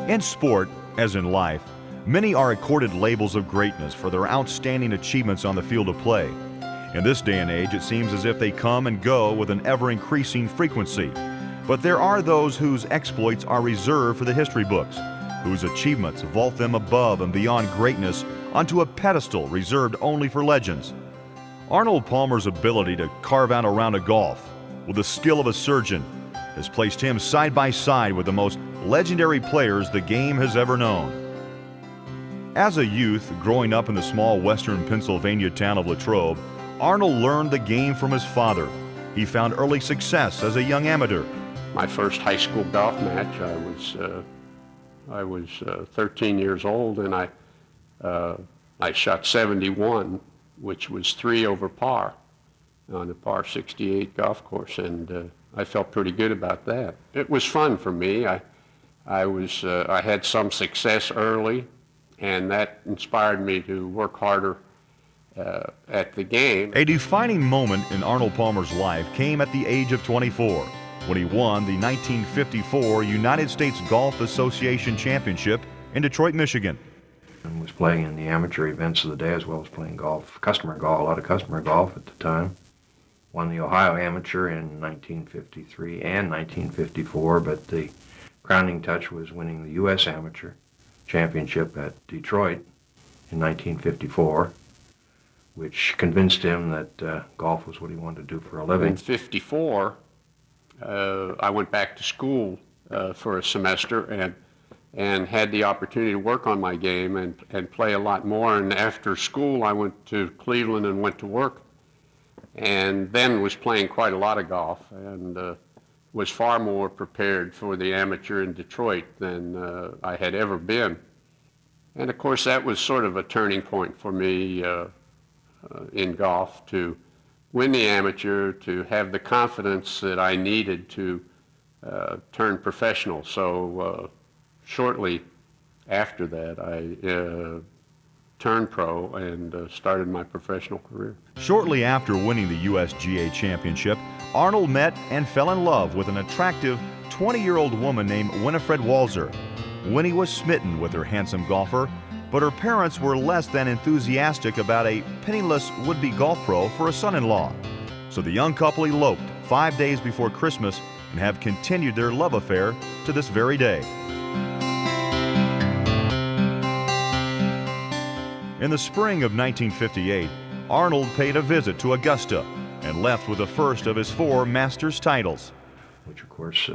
In sport, as in life, many are accorded labels of greatness for their outstanding achievements on the field of play. In this day and age, it seems as if they come and go with an ever-increasing frequency. But there are those whose exploits are reserved for the history books, whose achievements vault them above and beyond greatness onto a pedestal reserved only for legends. Arnold Palmer's ability to carve out a round of golf with the skill of a surgeon has placed him side by side with the most legendary players the game has ever known. As a youth growing up in the small western Pennsylvania town of Latrobe, Arnold learned the game from his father. He found early success as a young amateur. My first high school golf match, I was 13 years old, and I shot 71, which was 3 over par on a par 68 golf course, and I felt pretty good about that. It was fun for me. I had some success early, and that inspired me to work harder at the game. A defining moment in Arnold Palmer's life came at the age of 24, when he won the 1954 United States Golf Association Championship in Detroit, Michigan. And was playing in the amateur events of the day as well as playing golf, a lot of customer golf at the time. Won the Ohio Amateur in 1953 and 1954, but the crowning touch was winning the U.S. Amateur Championship at Detroit in 1954, which convinced him that golf was what he wanted to do for a living. In 54, I went back to school for a semester and had the opportunity to work on my game and play a lot more. And after school, I went to Cleveland and went to work, and then was playing quite a lot of golf and was far more prepared for the amateur in Detroit than I had ever been. And of course, that was sort of a turning point for me in golf, to win the amateur, to have the confidence that I needed to turn professional. So shortly after that, I turned pro and started my professional career. Shortly after winning the USGA Championship, Arnold met and fell in love with an attractive 20-year-old woman named Winifred Walzer. Winnie was smitten with her handsome golfer, but her parents were less than enthusiastic about a penniless would-be golf pro for a son-in-law. So the young couple eloped 5 days before Christmas and have continued their love affair to this very day. In the spring of 1958, Arnold paid a visit to Augusta and left with the first of his 4 Masters titles, which of course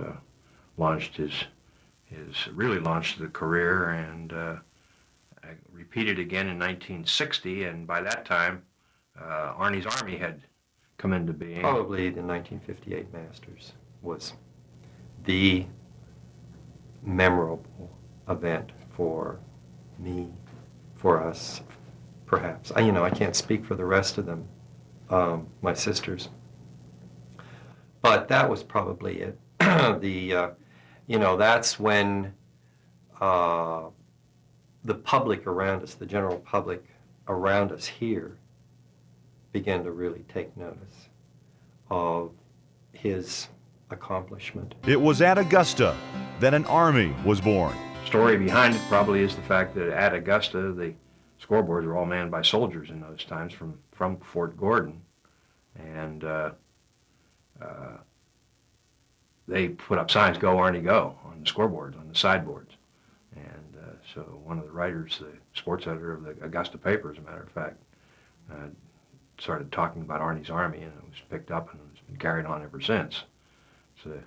really launched the career, and I repeated again in 1960, and by that time Arnolds Army had come into being. Probably the 1958 Masters was the memorable event for me, for us, perhaps. I can't speak for the rest of them, my sisters, but that was probably it. That's when the public around us, the general public around us here, began to really take notice of his accomplishment. It was at Augusta that an army was born. Story behind it probably is the fact that at Augusta, the scoreboards were all manned by soldiers in those times from Fort Gordon, and they put up signs, "Go Arnie, go," on the scoreboards, on the sideboards. And so one of the writers, the sports editor of the Augusta paper, as a matter of fact, started talking about Arnolds Army, and it was picked up and it's been carried on ever since. It's the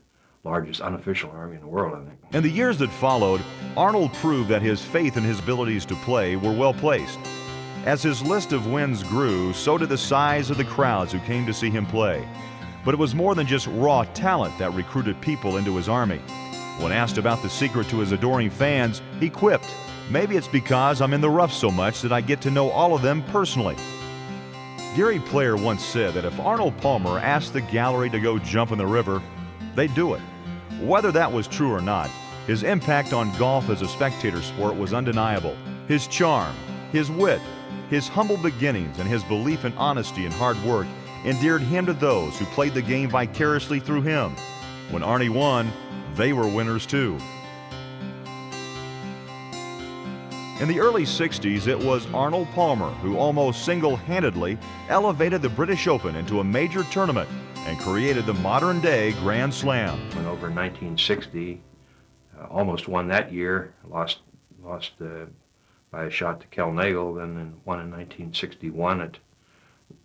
largest unofficial army in the world, I think. In the years that followed, Arnold proved that his faith in his abilities to play were well placed. As his list of wins grew, so did the size of the crowds who came to see him play. But it was more than just raw talent that recruited people into his army. When asked about the secret to his adoring fans, he quipped, "Maybe it's because I'm in the rough so much that I get to know all of them personally." Gary Player once said that if Arnold Palmer asked the gallery to go jump in the river, they'd do it. Whether that was true or not, his impact on golf as a spectator sport was undeniable. His charm, his wit, his humble beginnings, and his belief in honesty and hard work endeared him to those who played the game vicariously through him. When Arnie won, they were winners too. In the early 60s, it was Arnold Palmer who almost single-handedly elevated the British Open into a major tournament and created the modern-day Grand Slam. Went over in 1960, almost won that year, lost by a shot to Kel Nagel, then won in 1961 at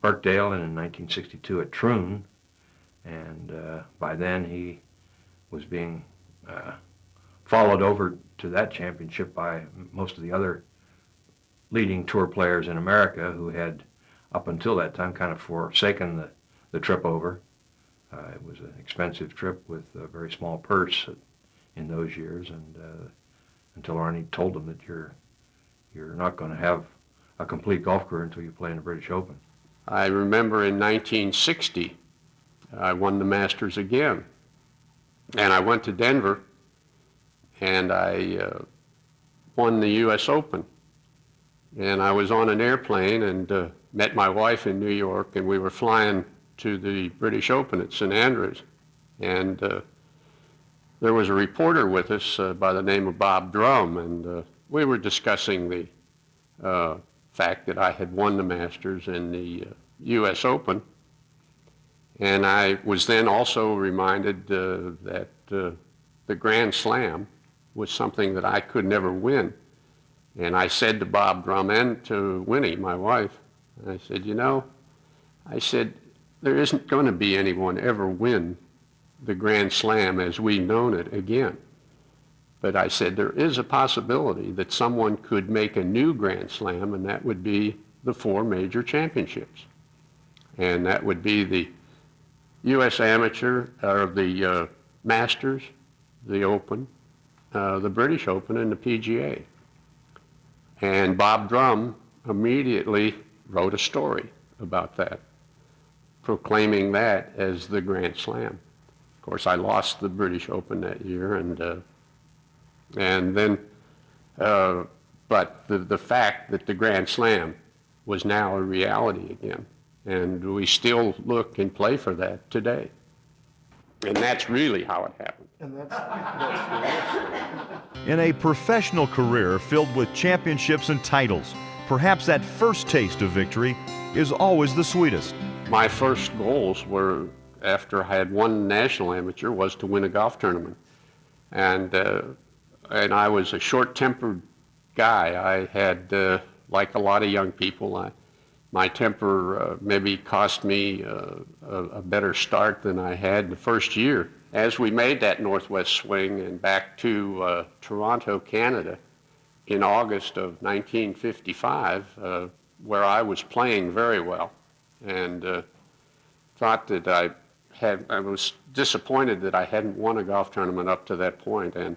Birkdale and in 1962 at Troon. And by then he was being followed over to that championship by most of the other leading tour players in America who had, up until that time, kind of forsaken the trip over. It was an expensive trip with a very small purse in those years, and until Arnie told them that you're not going to have a complete golf career until you play in the British Open. I remember in 1960, I won the Masters again, and I went to Denver, and I won the U.S. Open. And I was on an airplane and met my wife in New York, and we were flying to the British Open at St. Andrews. And there was a reporter with us by the name of Bob Drum, and we were discussing the fact that I had won the Masters and the U.S. Open. And I was then also reminded that the Grand Slam was something that I could never win. And I said to Bob Drum and to Winnie, my wife, I said, you know, I said, there isn't going to be anyone ever win the Grand Slam as we've known it again. But I said, there is a possibility that someone could make a new Grand Slam, and that would be the 4 major championships. And that would be the U.S. Amateur, or the Masters, the Open, the British Open, and the PGA. And Bob Drum immediately wrote a story about that, proclaiming that as the Grand Slam. Of course, I lost the British Open that year, and then, but the fact that the Grand Slam was now a reality again, and we still look and play for that today. And that's really how it happened. And that's In a professional career filled with championships and titles, perhaps that first taste of victory is always the sweetest. My first goals were, after I had won national amateur, was to win a golf tournament. And I was a short-tempered guy. I had, like a lot of young people, my temper maybe cost me a better start than I had the first year. As we made that northwest swing and back to Toronto, Canada, in August of 1955, where I was playing very well, and thought that I was disappointed that I hadn't won a golf tournament up to that point, and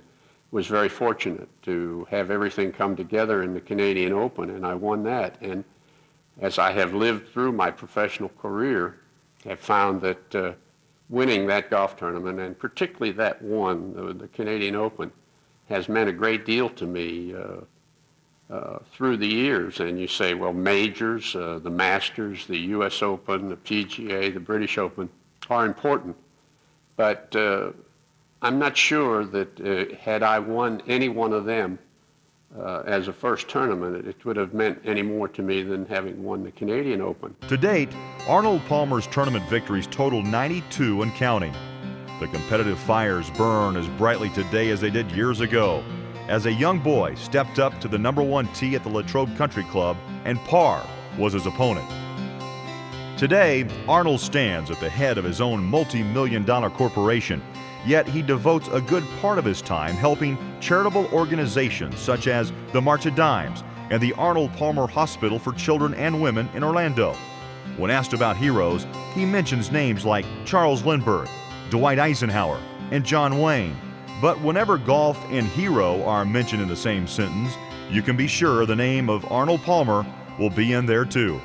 was very fortunate to have everything come together in the Canadian Open, and I won that. And as I have lived through my professional career, have found that winning that golf tournament, and particularly that one, the Canadian Open, has meant a great deal to me through the years. And you say, well, majors, the Masters, the U.S. Open, the PGA, the British Open are important. But I'm not sure that had I won any one of them as a first tournament, it would have meant any more to me than having won the Canadian Open. To date, Arnold Palmer's tournament victories total 92 and counting. The competitive fires burn as brightly today as they did years ago, as a young boy stepped up to the #1 tee at the Latrobe Country Club, and par was his opponent. Today, Arnold stands at the head of his own multi-million-dollar corporation, yet he devotes a good part of his time helping charitable organizations such as the March of Dimes and the Arnold Palmer Hospital for Children and Women in Orlando. When asked about heroes, he mentions names like Charles Lindbergh, Dwight Eisenhower, and John Wayne. But whenever golf and hero are mentioned in the same sentence, you can be sure the name of Arnold Palmer will be in there too.